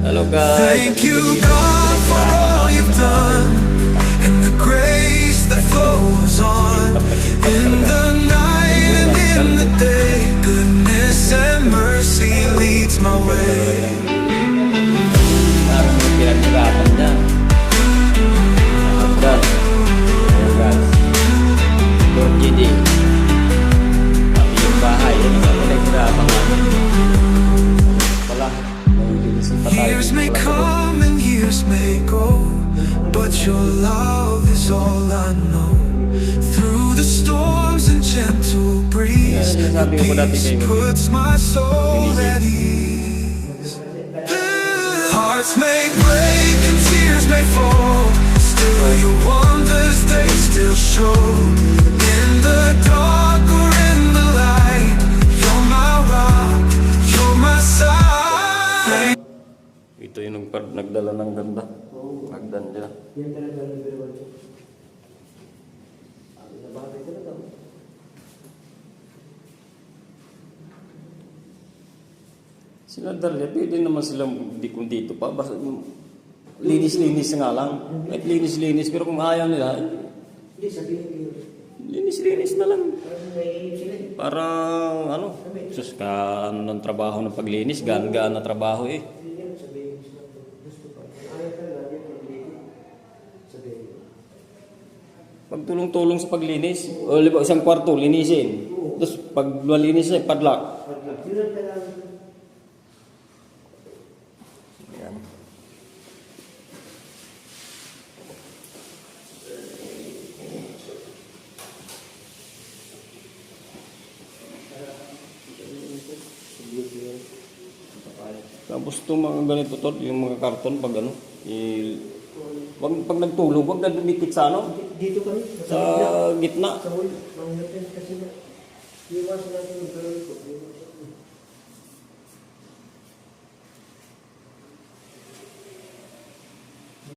Hello guys. Thank you, God, for all you've done and the grace that flows on in the night and in the day. Goodness and mercy leads my way. Parang may pinag-usapan niya. Hagdan. Ayan guys. Lord GD. Pati yung bahay. Yan ang pinag-usapan namin. Wala. May pa tayo. Years may come and years may go, but your love is all I know. Through the storms and gentle breeze, Yan, your sinasabi ko dati peace kayo. puts my soul at ease. Hearts may break and tears may fall, still your wonders they still show. In the dark or in the light, you're my rock, you're my side. Ito yung nagdala ng ganda. Hagdan dyan. Yan talaga ang nagbirawal siya. Sabi na bagay talaga. Sila Dalia, pwede naman silang kung dito pa. Basta linis-linis nga lang. Kahit linis-linis. Pero kung ayaw nila, Hindi, sabihin kayo. linis-linis na lang. Parang naiinip sila. Para ano, sus ka ano ng trabaho ng paglinis, gaan-gaan na trabaho eh. Hindi yan, sabihin sila. Gusto pa. Ayaw talaga, yan paglinis. Sabihin. Pagtulong-tulong sa paglinis. O isang kwarto, linisin. Tapos pag malinis na, padlock. Paglag. Yun ang kailangan. Ayan. Tapos itong mga ganito to, yung mga karton pag ano, pag nagtulog, wag na dumikit sa ano, Dito kami. sa gitna. Sa huli. Manghirapin kasi na. Iwasan natin yung gawin ko.